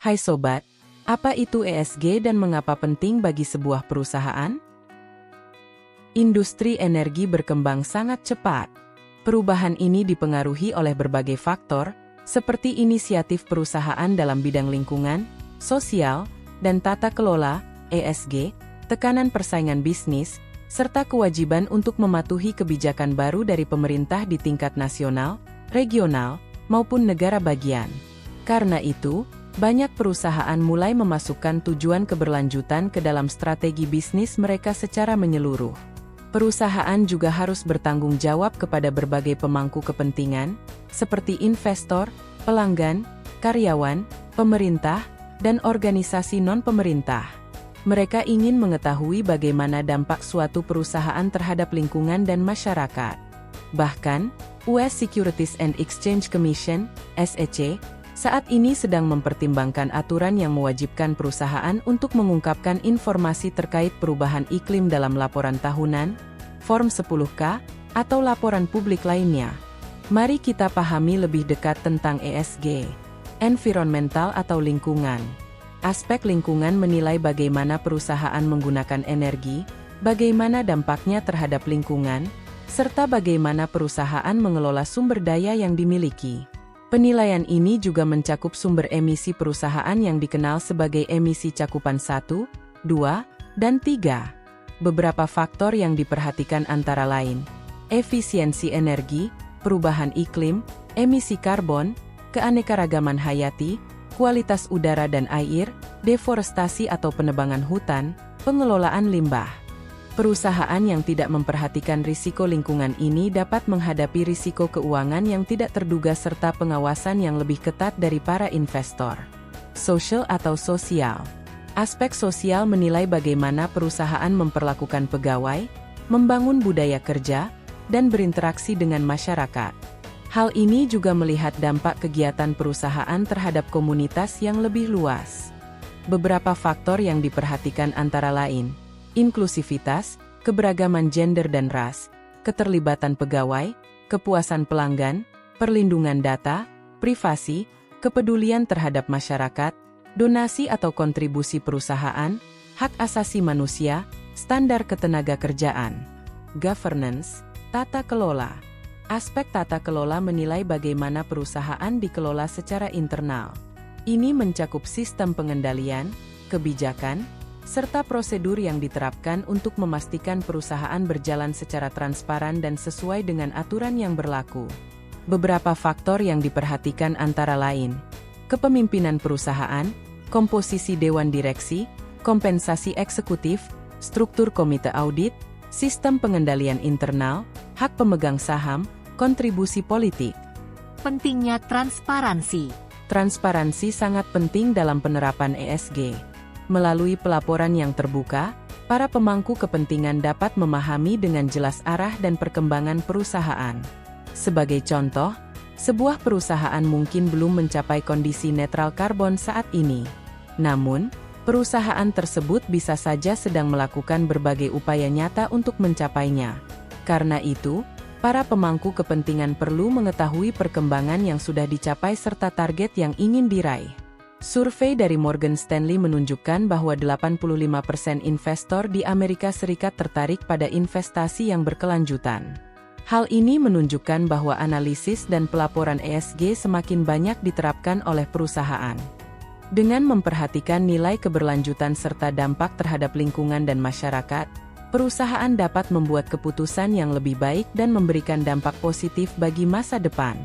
Hai Sobat, apa itu ESG dan mengapa penting bagi sebuah perusahaan? Industri energi berkembang sangat cepat. Perubahan ini dipengaruhi oleh berbagai faktor, seperti inisiatif perusahaan dalam bidang lingkungan, sosial, dan tata kelola, ESG, tekanan persaingan bisnis, serta kewajiban untuk mematuhi kebijakan baru dari pemerintah di tingkat nasional, regional, maupun negara bagian. Karena itu, banyak perusahaan mulai memasukkan tujuan keberlanjutan ke dalam strategi bisnis mereka secara menyeluruh. Perusahaan juga harus bertanggung jawab kepada berbagai pemangku kepentingan, seperti investor, pelanggan, karyawan, pemerintah, dan organisasi non-pemerintah. Mereka ingin mengetahui bagaimana dampak suatu perusahaan terhadap lingkungan dan masyarakat. Bahkan, US Securities and Exchange Commission, SEC, saat ini sedang mempertimbangkan aturan yang mewajibkan perusahaan untuk mengungkapkan informasi terkait perubahan iklim dalam laporan tahunan, Form 10K, atau laporan publik lainnya. Mari kita pahami lebih dekat tentang ESG, environmental atau lingkungan. Aspek lingkungan menilai bagaimana perusahaan menggunakan energi, bagaimana dampaknya terhadap lingkungan, serta bagaimana perusahaan mengelola sumber daya yang dimiliki. Penilaian ini juga mencakup sumber emisi perusahaan yang dikenal sebagai emisi cakupan 1, 2, dan 3. Beberapa faktor yang diperhatikan antara lain: efisiensi energi, perubahan iklim, emisi karbon, keanekaragaman hayati, kualitas udara dan air, deforestasi atau penebangan hutan, pengelolaan limbah. Perusahaan yang tidak memperhatikan risiko lingkungan ini dapat menghadapi risiko keuangan yang tidak terduga serta pengawasan yang lebih ketat dari para investor. Social atau sosial. Aspek sosial menilai bagaimana perusahaan memperlakukan pegawai, membangun budaya kerja, dan berinteraksi dengan masyarakat. Hal ini juga melihat dampak kegiatan perusahaan terhadap komunitas yang lebih luas. Beberapa faktor yang diperhatikan antara lain: inklusivitas, keberagaman gender dan ras, keterlibatan pegawai, kepuasan pelanggan, perlindungan data, privasi, kepedulian terhadap masyarakat, donasi atau kontribusi perusahaan, hak asasi manusia, standar ketenagakerjaan. Governance, tata kelola. Aspek tata kelola menilai bagaimana perusahaan dikelola secara internal. Ini mencakup sistem pengendalian, kebijakan, serta prosedur yang diterapkan untuk memastikan perusahaan berjalan secara transparan dan sesuai dengan aturan yang berlaku. Beberapa faktor yang diperhatikan antara lain: kepemimpinan perusahaan, komposisi dewan direksi, kompensasi eksekutif, struktur komite audit, sistem pengendalian internal, hak pemegang saham, kontribusi politik. Pentingnya transparansi. Transparansi sangat penting dalam penerapan ESG. Melalui pelaporan yang terbuka, para pemangku kepentingan dapat memahami dengan jelas arah dan perkembangan perusahaan. Sebagai contoh, sebuah perusahaan mungkin belum mencapai kondisi netral karbon saat ini. Namun, perusahaan tersebut bisa saja sedang melakukan berbagai upaya nyata untuk mencapainya. Karena itu, para pemangku kepentingan perlu mengetahui perkembangan yang sudah dicapai serta target yang ingin diraih. Survei dari Morgan Stanley menunjukkan bahwa 85% investor di Amerika Serikat tertarik pada investasi yang berkelanjutan. Hal ini menunjukkan bahwa analisis dan pelaporan ESG semakin banyak diterapkan oleh perusahaan. Dengan memperhatikan nilai keberlanjutan serta dampak terhadap lingkungan dan masyarakat, perusahaan dapat membuat keputusan yang lebih baik dan memberikan dampak positif bagi masa depan.